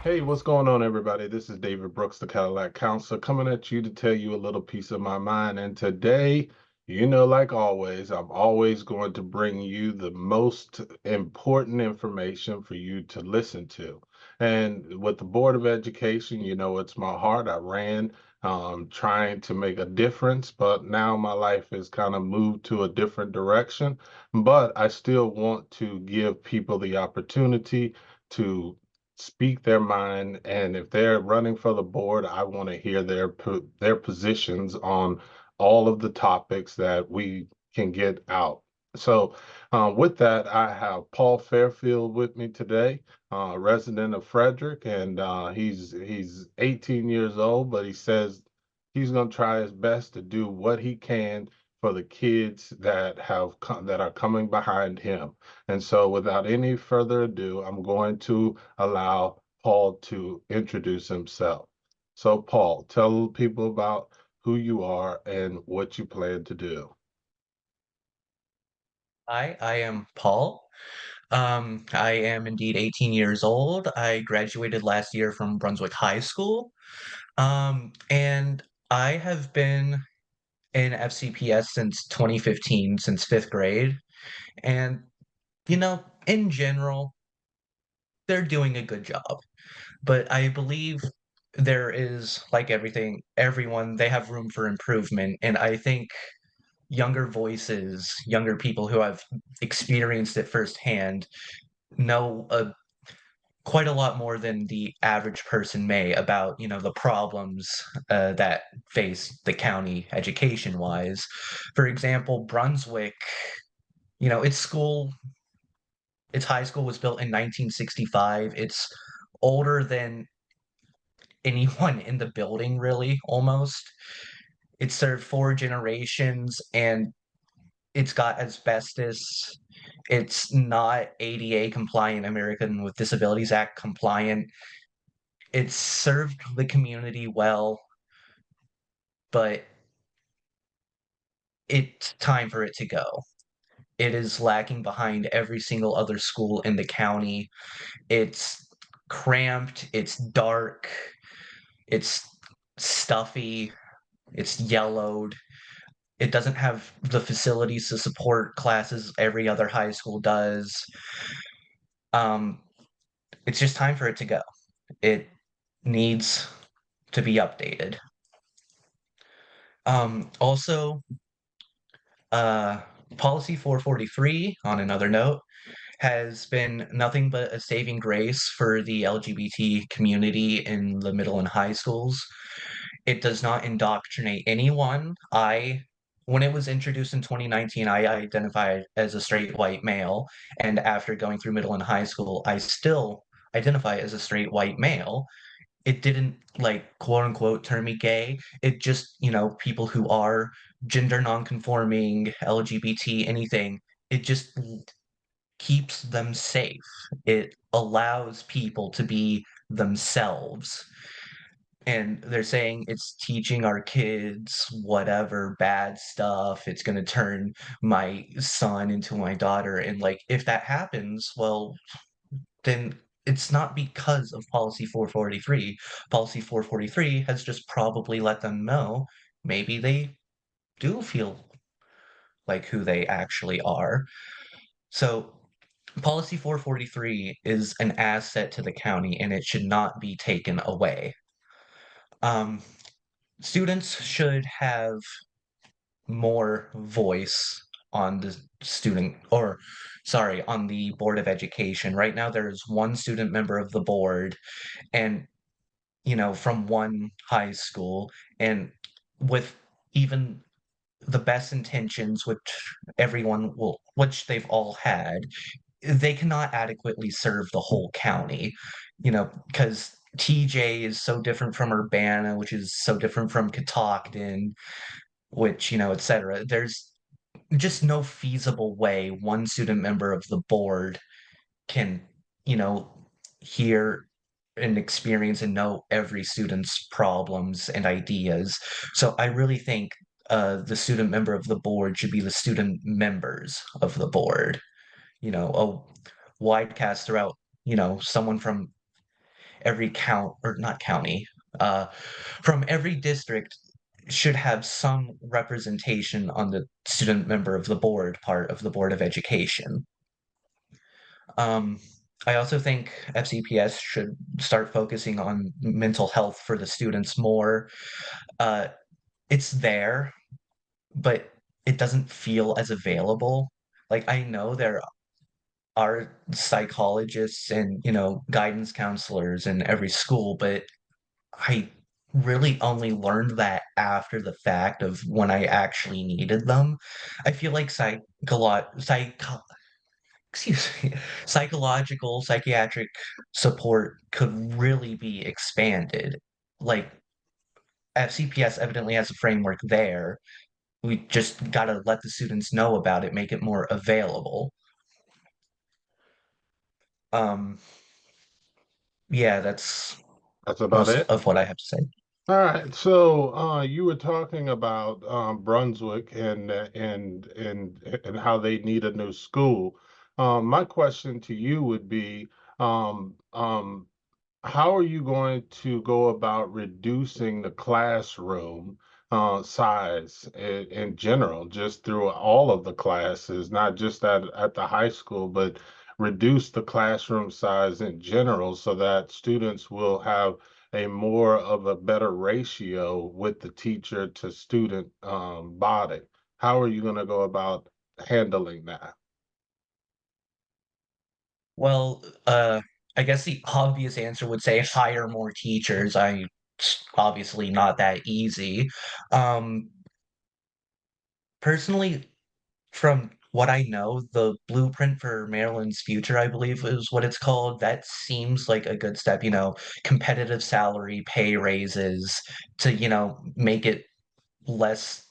Hey, what's going on, everybody? This is David Brooks, the Cadillac Counselor, coming at you to tell you a little piece of my mind. And today, like always, I'm always going to bring you the most important information for you to listen to. And with the Board of Education, it's my heart. I ran trying to make a difference, but now my life has kind of moved to a different direction. But I still want to give people the opportunity to speak their mind, and if they're running for the board, I want to hear their positions on all of the topics that we can get out. So, with that, I have Paul Fairfield with me today, resident of Frederick, and he's 18 years old, but he says he's going to try his best to do what he can for the kids that are coming behind him. And so, without any further ado, I'm going to allow Paul to introduce himself. So, Paul, tell people about who you are and what you plan to do. Hi, I am Paul. I am indeed 18 years old. I graduated last year from Brunswick High School. And I have been in FCPS since 2015, since fifth grade. And, in general, they're doing a good job. But I believe there is, like everyone, they have room for improvement. And I think younger voices, younger people who have experienced it firsthand know quite a lot more than the average person may about the problems that face the county education wise. For example, Brunswick, its school, its high school was built in 1965. It's older than anyone in the building, really, almost. It served four generations, and it's got asbestos. It's not ADA compliant, American with Disabilities Act compliant. It served the community well, but it's time for it to go. It is lacking behind every single other school in the county. It's cramped, it's dark, it's stuffy, it's yellowed. It doesn't have the facilities to support classes every other high school does. Um, it's just time for it to go. It needs to be updated. Also, Uh, Policy 443, on another note, has been nothing but a saving grace for the LGBT community in the middle and high schools. It does not indoctrinate anyone. When it was introduced in 2019, I identified as a straight white male, and after going through middle and high school, I still identify as a straight white male. It didn't, like, quote unquote turn me gay. It just, people who are gender nonconforming, LGBT, anything, it just keeps them safe. It allows people to be themselves. And they're saying it's teaching our kids whatever bad stuff. It's going to turn my son into my daughter. And, like, if that happens, well, then it's not because of Policy 443. Policy 443 has just probably let them know maybe they do feel like who they actually are. So, Policy 443 is an asset to the county and it should not be taken away. Um, Students should have more voice on the student, or sorry, on the Board of Education. Right now, there's one student member of the board, and from one high school, and with even the best intentions, which they've all had, they cannot adequately serve the whole county, because TJ is so different from Urbana, which is so different from Catoctin, which, etc. There's just no feasible way one student member of the board can, hear and experience and know every student's problems and ideas. So I really think the student member of the board should be the student members of the board. A wide cast throughout, someone from every count or not county, from every district should have some representation on the student member of the board part of the Board of Education. Um, I also think FCPS should start focusing on mental health for the students more. Uh, it's there, but it doesn't feel as available. Like I know there are psychologists and, guidance counselors in every school, but I really only learned that after the fact of when I actually needed them. I feel like excuse me, psychological, psychiatric support could really be expanded. Like FCPS evidently has a framework there. We just gotta let the students know about it, make it more available. Um, yeah, that's That's about most it. of what I have to say. All right, so you were talking about Brunswick and how they need a new school. My question to you would be, um, um, how are you going to go about reducing the classroom size in general, just through all of the classes, not just at the high school, but reduce the classroom size in general so that students will have a more of a better ratio with the teacher to student body? How are you going to go about handling that? Well, I guess the obvious answer would say hire more teachers. It's obviously not that easy. Um, Personally, from what I know, the blueprint for Maryland's future, I believe is what it's called. That seems like a good step, competitive salary, pay raises to, make it less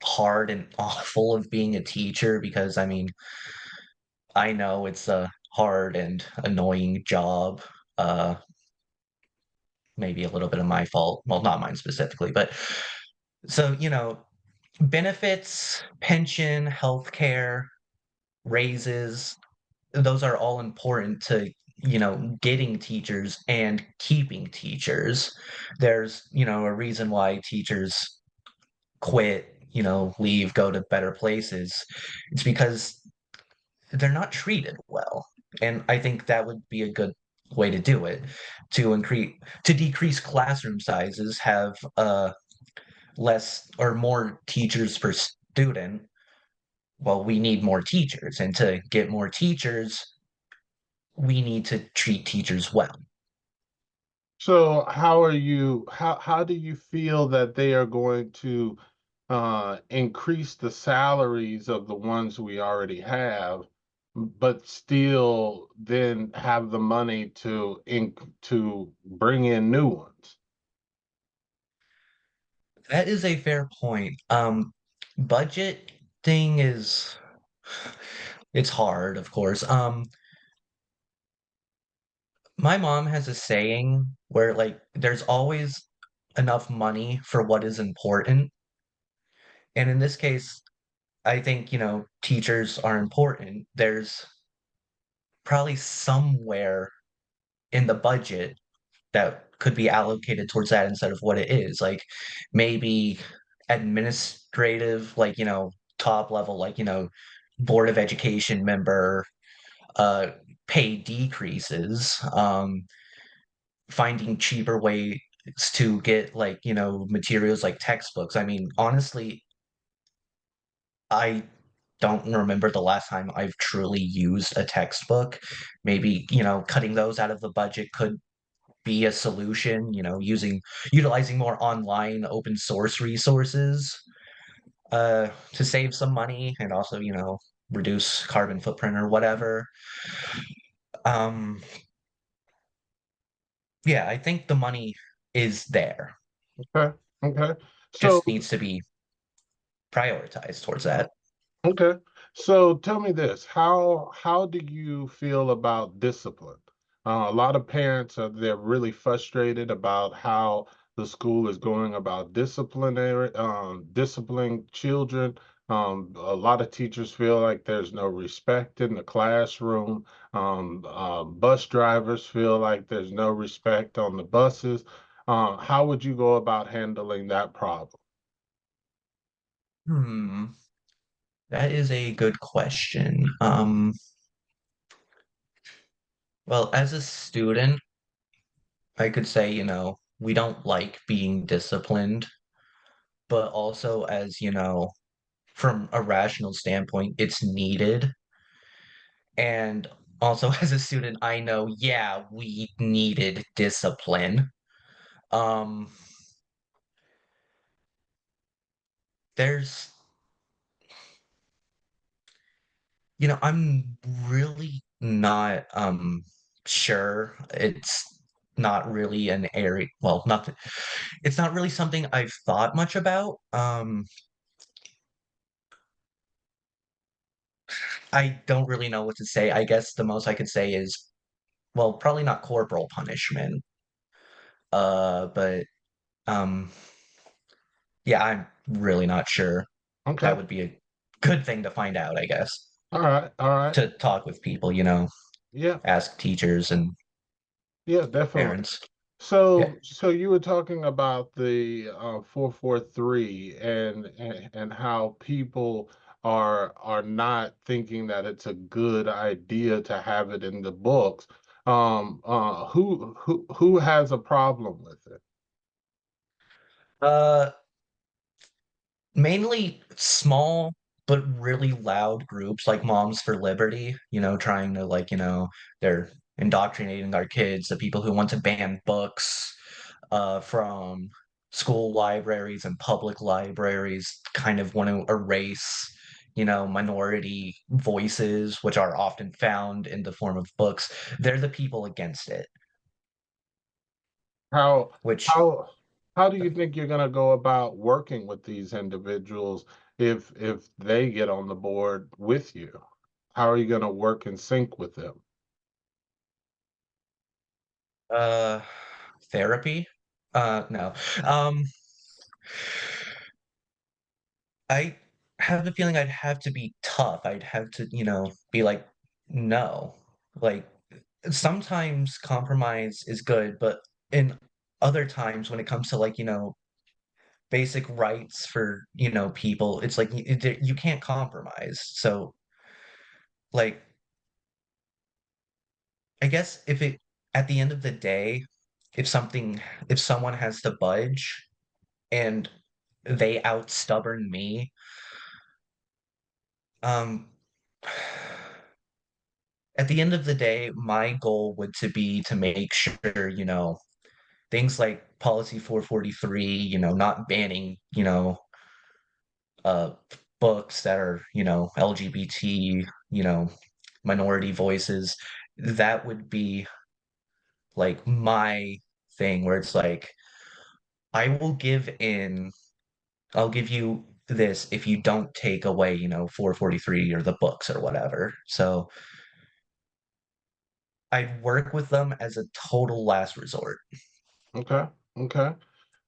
hard and awful of being a teacher because I know it's a hard and annoying job. Uh, Maybe a little bit of my fault. Well, not mine specifically, but so, benefits, pension, healthcare, raises, those are all important to, getting teachers and keeping teachers. There's, a reason why teachers quit, leave, go to better places. It's because they're not treated well. And I think that would be a good way to do it to decrease classroom sizes, have less or more teachers per student. Well, we need more teachers, and to get more teachers, we need to treat teachers well. So how do you feel that they are going to increase the salaries of the ones we already have, but still then have the money to bring in new ones? That is a fair point. Budget thing is it's hard, of course. My mom has a saying where like there's always enough money for what is important. And in this case, I think, teachers are important. There's probably somewhere in the budget that could be allocated towards that instead of what it is. Like maybe administrative, like, top level, like, Board of Education member uh pay decreases, finding cheaper ways to get like, materials like textbooks. I mean, honestly, I don't remember the last time I've truly used a textbook. Maybe, cutting those out of the budget could be a solution, utilizing more online open source resources to save some money and also, reduce carbon footprint or whatever. Um, yeah, I think the money is there. Okay, okay. So Just needs to be prioritized towards that. Okay. So tell me this, how do you feel about discipline? A lot of parents are they're really frustrated about how the school is going about disciplinary disciplining children. A lot of teachers feel like there's no respect in the classroom. Bus drivers feel like there's no respect on the buses. How would you go about handling that problem? Hmm, that is a good question. Well, as a student, I could say, we don't like being disciplined, but also as, from a rational standpoint, it's needed. And also as a student, I know, yeah, we needed discipline. Um, there's, I'm really not sure. It's not really an area, well, not it's not really something I've thought much about. I don't really know what to say. I guess the most I could say is, well, probably not corporal punishment. But um yeah, I'm really not sure. That Okay. would be a good thing to find out, I guess. All right. All right. To talk with people, Yeah. ask teachers and Yeah, definitely. parents. Yeah. So you were talking about the 443 and how people are not thinking that it's a good idea to have it in the books. Who has a problem with it? Uh Mainly small but really loud groups like Moms for Liberty, trying to like, they're indoctrinating our kids, the people who want to ban books from school libraries and public libraries, kind of want to erase, minority voices, which are often found in the form of books. They're the people against it, How which how how do you think you're going to go about working with these individuals if they get on the board with you? How are you going to work in sync with them? uh therapy. No. Um I have the feeling I'd have to be tough. I'd have to, be like, no. Like, sometimes compromise is good, but in other times when it comes to like, basic rights for, people, it's like you can't compromise. So, like, I guess at the end of the day, if someone has to budge and they out stubborn me, um, at the end of the day, my goal would to be to make sure, things like policy 443, not banning, uh, books that are, LGBT, minority voices, that would be like my thing where it's like, I will give in, I'll give you this if you don't take away, 443 or the books or whatever. So I'd work with them as a total last resort. Okay. Okay.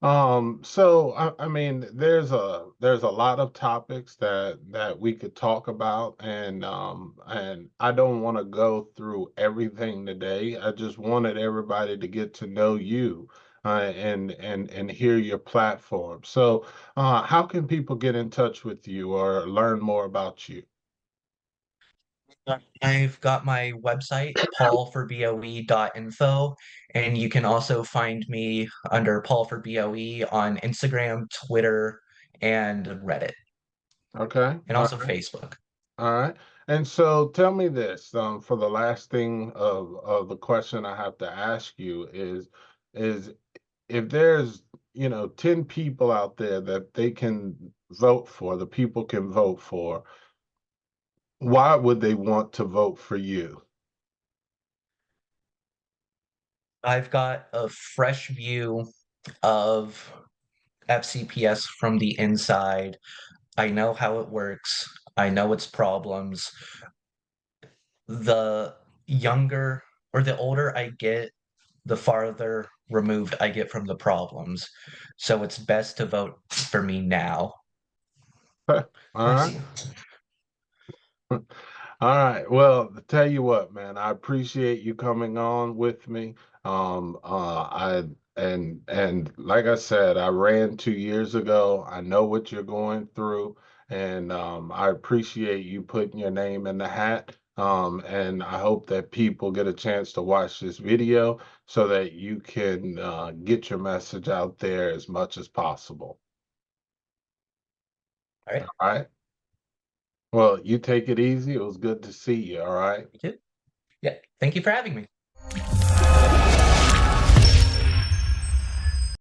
So I mean, there's a lot of topics that we could talk about, and I don't want to go through everything today. I just wanted everybody to get to know you, and hear your platform. So, how can people get in touch with you or learn more about you? I've got my website, paulforboe.info, and you can also find me under Paul for BOE on Instagram, Twitter, and Reddit, Okay. and All also right. Facebook. All right. And so tell me this, for the last thing of the question I have to ask you is if there's, 10 people out there that they can vote for, the people can vote for, why would they want to vote for you? I've got a fresh view of FCPS from the inside. I know how it works. I know its problems. The younger or the older I get, the farther removed I get from the problems. So it's best to vote for me now. All I right. see. All right. Well, tell you what, man, I appreciate you coming on with me. I and like I said, I ran 2 years ago. I know what you're going through, and I appreciate you putting your name in the hat. And I hope that people get a chance to watch this video so that you can get your message out there as much as possible. All right. All right. Well, you take it easy. It was good to see you. All right. You too. Yeah. Thank you for having me.